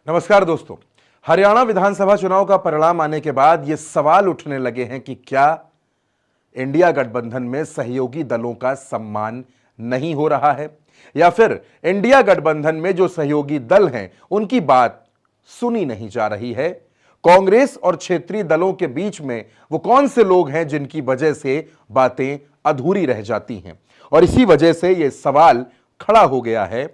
नमस्कार दोस्तों। हरियाणा विधानसभा चुनाव का परिणाम आने के बाद ये सवाल उठने लगे हैं कि क्या इंडिया गठबंधन में सहयोगी दलों का सम्मान नहीं हो रहा है या फिर इंडिया गठबंधन में जो सहयोगी दल हैं उनकी बात सुनी नहीं जा रही है। कांग्रेस और क्षेत्रीय दलों के बीच में वो कौन से लोग हैं जिनकी वजह से बातें अधूरी रह जाती हैं, और इसी वजह से यह सवाल खड़ा हो गया है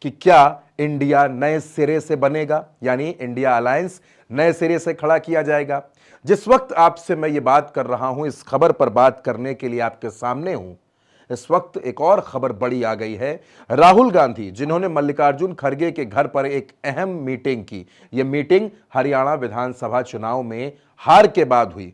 कि क्या इंडिया नए सिरे से बनेगा, यानी इंडिया अलायंस नए सिरे से खड़ा किया जाएगा। जिस वक्त आपसे मैं ये बात कर रहा हूं, इस खबर पर बात करने के लिए आपके सामने हूं, इस वक्त एक और खबर बड़ी आ गई है। राहुल गांधी, जिन्होंने मल्लिकार्जुन खड़गे के घर पर एक अहम मीटिंग की, यह मीटिंग हरियाणा विधानसभा चुनाव में हार के बाद हुई।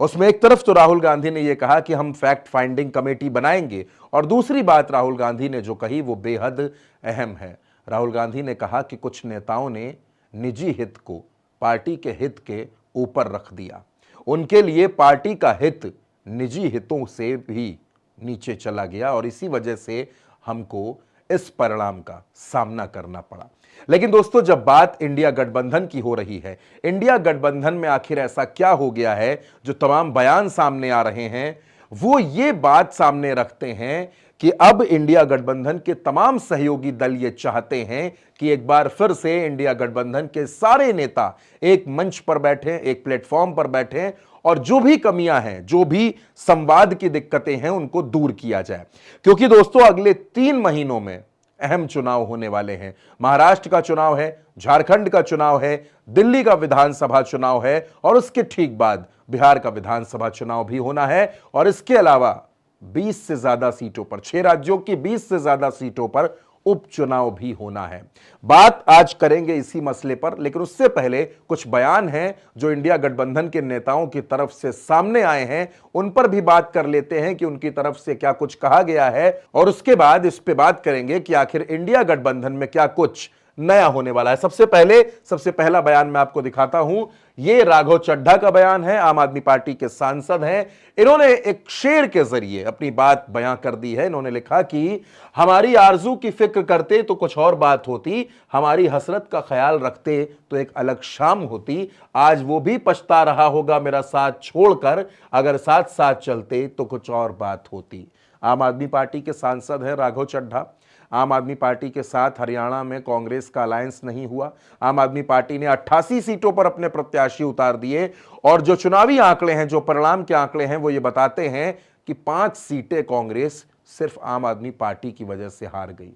उसमें एक तरफ तो राहुल गांधी ने यह कहा कि हम फैक्ट फाइंडिंग कमेटी बनाएंगे, और दूसरी बात राहुल गांधी ने जो कही वो बेहद अहम है। राहुल गांधी ने कहा कि कुछ नेताओं ने निजी हित को पार्टी के हित के ऊपर रख दिया। उनके लिए पार्टी का हित निजी हितों से भी नीचे चला गया, और इसी वजह से हमको इस परिणाम का सामना करना पड़ा। लेकिन दोस्तों, जब बात इंडिया गठबंधन की हो रही है, इंडिया गठबंधन में आखिर ऐसा क्या हो गया है जो तमाम बयान सामने आ रहे हैं, वो ये बात सामने रखते हैं कि अब इंडिया गठबंधन के तमाम सहयोगी दल ये चाहते हैं कि एक बार फिर से इंडिया गठबंधन के सारे नेता एक मंच पर बैठे, एक प्लेटफॉर्म पर बैठे, और जो भी कमियां हैं, जो भी संवाद की दिक्कतें हैं, उनको दूर किया जाए। क्योंकि दोस्तों, अगले 3 महीनों में अहम चुनाव होने वाले हैं। महाराष्ट्र का चुनाव है, झारखंड का चुनाव है, दिल्ली का विधानसभा चुनाव है, और उसके ठीक बाद बिहार का विधानसभा चुनाव भी होना है। और इसके अलावा 20 से ज्यादा सीटों पर, 6 राज्यों की 20 से ज्यादा सीटों पर उपचुनाव भी होना है। बात आज करेंगे इसी मसले पर, लेकिन उससे पहले कुछ बयान हैं जो इंडिया गठबंधन के नेताओं की तरफ से सामने आए हैं, उन पर भी बात कर लेते हैं कि उनकी तरफ से क्या कुछ कहा गया है, और उसके बाद इस पे बात करेंगे कि आखिर इंडिया गठबंधन में क्या कुछ नया होने वाला है। सबसे पहला बयान मैं आपको दिखाता हूं। यह राघव चड्ढा का बयान है, आम आदमी पार्टी के सांसद हैं। इन्होंने एक शेर के जरिए अपनी बात बयां कर दी है। इन्होंने लिखा कि हमारी आरजू की फिक्र करते तो कुछ और बात होती, हमारी हसरत का ख्याल रखते तो एक अलग शाम होती। आज वो भी पछता रहा होगा मेरा साथ छोड़कर, अगर साथ साथ चलते तो कुछ और बात होती। आम आदमी पार्टी के सांसद हैं राघव चड्ढा। आम आदमी पार्टी के साथ हरियाणा में कांग्रेस का अलायंस नहीं हुआ। आम आदमी पार्टी ने 88 सीटों पर अपने प्रत्याशी उतार दिए, और जो चुनावी आंकड़े हैं, जो परिणाम के आंकड़े हैं, वो ये बताते हैं कि 5 सीटें कांग्रेस सिर्फ आम आदमी पार्टी की वजह से हार गई।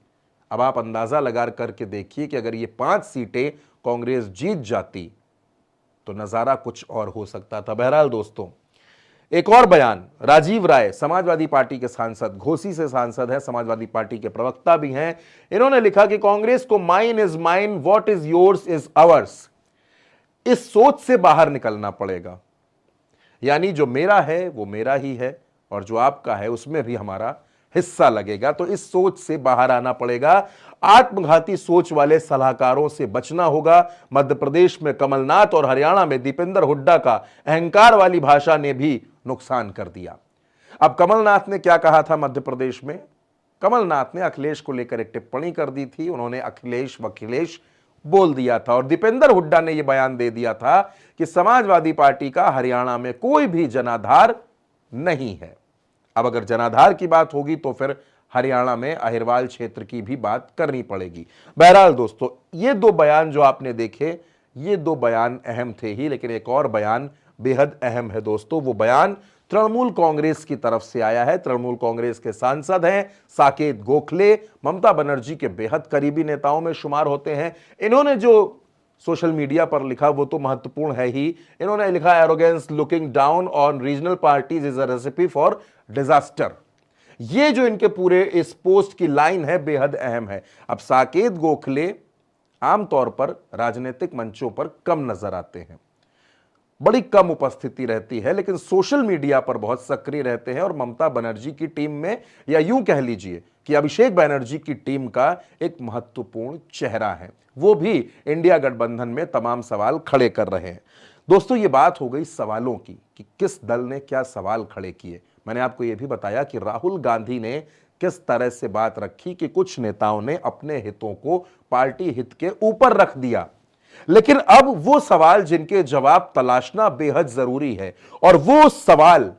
अब आप अंदाजा लगा करके देखिए कि अगर ये 5 सीटें कांग्रेस जीत जाती तो नजारा कुछ और हो सकता था। बहरहाल दोस्तों, एक और बयान, राजीव राय, समाजवादी पार्टी के सांसद, घोसी से सांसद है, समाजवादी पार्टी के प्रवक्ता भी हैं। इन्होंने लिखा कि कांग्रेस को mine is mine, what is yours is ours, इस सोच से बाहर निकलना पड़ेगा। यानी जो मेरा है वो मेरा ही है, और जो आपका है उसमें भी हमारा हिस्सा लगेगा। तो इस सोच से बाहर आना पड़ेगा। आत्मघाती सोच वाले सलाहकारों से बचना होगा। मध्य प्रदेश में कमलनाथ और हरियाणा में दीपेंद्र हुड्डा का अहंकार वाली भाषा ने भी नुकसान कर दिया। अब कमलनाथ ने क्या कहा था मध्य प्रदेश में? कमलनाथ ने अखिलेश को लेकर एक टिप्पणी कर दी थी। उन्होंने अखिलेश वखिलेश बोल दिया था, और दीपेंद्र हुड्डा ने यह बयान दे दिया था कि समाजवादी पार्टी का हरियाणा में कोई भी जनाधार नहीं है। अब अगर जनाधार की बात होगी तो फिर हरियाणा में अहिरवाल क्षेत्र की भी बात करनी पड़ेगी। बहरहाल दोस्तों, ये 2 बयान जो आपने देखे, ये 2 बयान अहम थे ही, लेकिन एक और बयान बेहद अहम है दोस्तों। वो बयान तृणमूल कांग्रेस की तरफ से आया है। तृणमूल कांग्रेस के सांसद हैं साकेत गोखले, ममता बनर्जी के बेहद करीबी नेताओं में शुमार होते हैं। इन्होंने जो सोशल मीडिया पर लिखा वो तो महत्वपूर्ण है ही। इन्होंने लिखा, arrogance looking down on regional parties is a recipe for disaster. ये जो इनके पूरे इस पोस्ट की लाइन है बेहद अहम है। अब साकेत गोखले आमतौर पर राजनीतिक मंचों पर कम नजर आते हैं, बड़ी कम उपस्थिति रहती है, लेकिन सोशल मीडिया पर बहुत सक्रिय रहते हैं, और ममता बनर्जी की टीम में, या यूं कह लीजिए कि अभिषेक बनर्जी की टीम का एक महत्वपूर्ण चेहरा है। वो भी इंडिया गठबंधन में तमाम सवाल खड़े कर रहे हैं। दोस्तों, ये बात हो गई सवालों की कि किस दल ने क्या सवाल खड़े किए। मैंने आपको यह भी बताया कि राहुल गांधी ने किस तरह से बात रखी कि कुछ नेताओं ने अपने हितों को पार्टी हित के ऊपर रख दिया। लेकिन अब वो सवाल जिनके जवाब तलाशना बेहद जरूरी है, और वो सवाल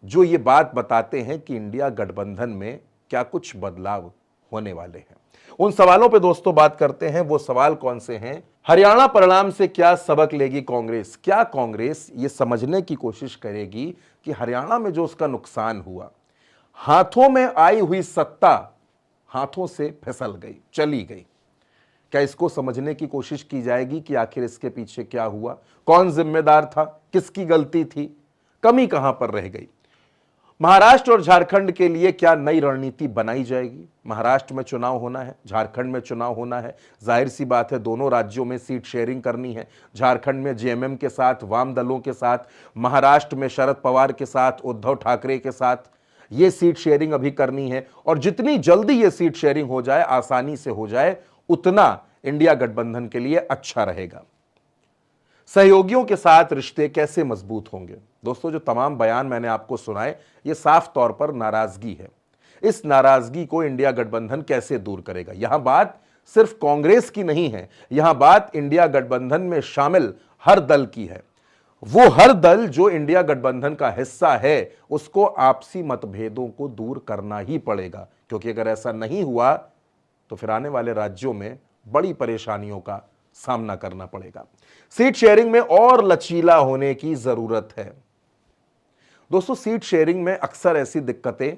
जो ये बात बताते हैं कि इंडिया गठबंधन में क्या कुछ बदलाव होने वाले हैं, उन सवालों पे दोस्तों बात करते हैं। वो सवाल कौन से हैं? हरियाणा परिणाम से क्या सबक लेगी कांग्रेस? क्या कांग्रेस ये समझने की कोशिश करेगी कि हरियाणा में जो उसका नुकसान हुआ, हाथों में आई हुई सत्ता हाथों से फिसल गई, चली गई? क्या इसको समझने की कोशिश की जाएगी कि आखिर इसके पीछे क्या हुआ, कौन जिम्मेदार था, किसकी गलती थी, कमी कहां पर रह गई? महाराष्ट्र और झारखंड के लिए क्या नई रणनीति बनाई जाएगी? महाराष्ट्र में चुनाव होना है, झारखंड में चुनाव होना है, जाहिर सी बात है दोनों राज्यों में सीट शेयरिंग करनी है। झारखंड में जेएमएम के साथ, वाम दलों के साथ, महाराष्ट्र में शरद पवार के साथ, उद्धव ठाकरे के साथ ये सीट शेयरिंग अभी करनी है। और जितनी जल्दी ये सीट शेयरिंग हो जाए, आसानी से हो जाए, उतना इंडिया गठबंधन के लिए अच्छा रहेगा। सहयोगियों के साथ रिश्ते कैसे मजबूत होंगे? दोस्तों, जो तमाम बयान मैंने आपको सुनाए, ये साफ तौर पर नाराजगी है। इस नाराजगी को इंडिया गठबंधन कैसे दूर करेगा? यहां बात सिर्फ कांग्रेस की नहीं है, यहां बात इंडिया गठबंधन में शामिल हर दल की है। वो हर दल जो इंडिया गठबंधन का हिस्सा है, उसको आपसी मतभेदों को दूर करना ही पड़ेगा, क्योंकि अगर ऐसा नहीं हुआ तो फिर आने वाले राज्यों में बड़ी परेशानियों का सामना करना पड़ेगा। सीट शेयरिंग में और लचीला होने की जरूरत है। दोस्तों, सीट शेयरिंग में अक्सर ऐसी दिक्कतें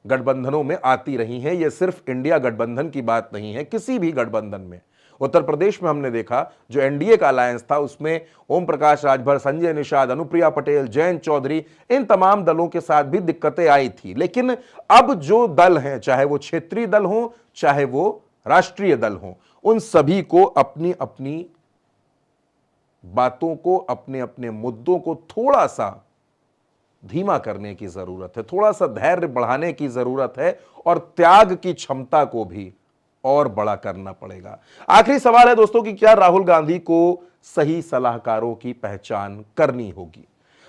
गठबंधनों में आती रही हैं। यह सिर्फ इंडिया गठबंधन की बात नहीं है, किसी भी गठबंधन में। उत्तर प्रदेश में हमने देखा, जो एनडीए का अलायंस था, उसमें ओम प्रकाश राजभर, संजय निषाद, अनुप्रिया पटेल, जयंत चौधरी, इन तमाम दलों के साथ भी दिक्कतें आई थी। लेकिन अब जो दल हैं, चाहे वो क्षेत्रीय दल हो, चाहे वो राष्ट्रीय दल हो, उन सभी को अपनी अपनी बातों को, अपने अपने मुद्दों को थोड़ा सा धीमा करने की जरूरत है, थोड़ा सा धैर्य बढ़ाने की जरूरत है, और त्याग की क्षमता को भी और बड़ा करना पड़ेगा। आखिरी सवाल है दोस्तों कि क्या राहुल गांधी को सही सलाहकारों की पहचान करनी होगी?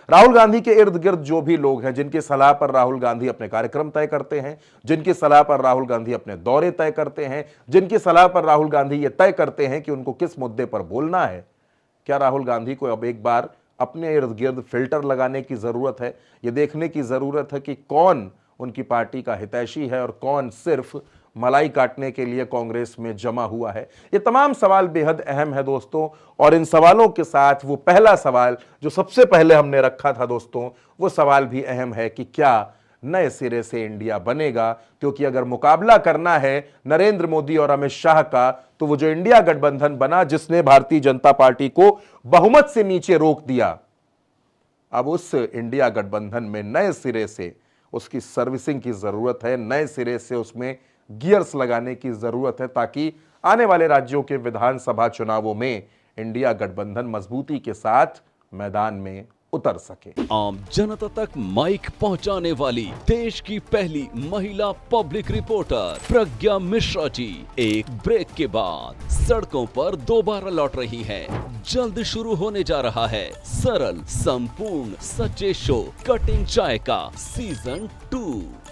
राहुल गांधी के इर्द गिर्द जो भी लोग हैं, जिनकी सलाह पर राहुल गांधी अपने कार्यक्रम तय करते हैं, जिनकी सलाह पर राहुल गांधी अपने दौरे तय करते हैं, जिनकी सलाह पर राहुल गांधी ये तय करते हैं कि उनको किस मुद्दे पर बोलना है, क्या राहुल गांधी को अब एक बार अपने इर्द गिर्द फिल्टर लगाने की जरूरत है? ये देखने की जरूरत है कि कौन उनकी पार्टी का हितैषी है और कौन सिर्फ मलाई काटने के लिए कांग्रेस में जमा हुआ है। ये तमाम सवाल बेहद अहम है दोस्तों, और इन सवालों के साथ वो पहला सवाल जो सबसे पहले हमने रखा था दोस्तों, वो सवाल भी अहम है कि क्या नए सिरे से इंडिया बनेगा? क्योंकि अगर मुकाबला करना है नरेंद्र मोदी और अमित शाह का, तो वो जो इंडिया गठबंधन बना, जिसने भारतीय जनता पार्टी को बहुमत से नीचे रोक दिया, अब उस इंडिया गठबंधन में नए सिरे से उसकी सर्विसिंग की जरूरत है, नए सिरे से उसमें गियर्स लगाने की जरूरत है, ताकि आने वाले राज्यों के विधानसभा चुनावों में इंडिया गठबंधन मजबूती के साथ मैदान में उतर सके। आम जनता तक माइक पहुंचाने वाली देश की पहली महिला पब्लिक रिपोर्टर प्रज्ञा मिश्रा जी एक ब्रेक के बाद सड़कों पर दोबारा लौट रही हैं। जल्द शुरू होने जा रहा है सरल, संपूर्ण, सच्चे शो कटिंग चाय का सीजन 2।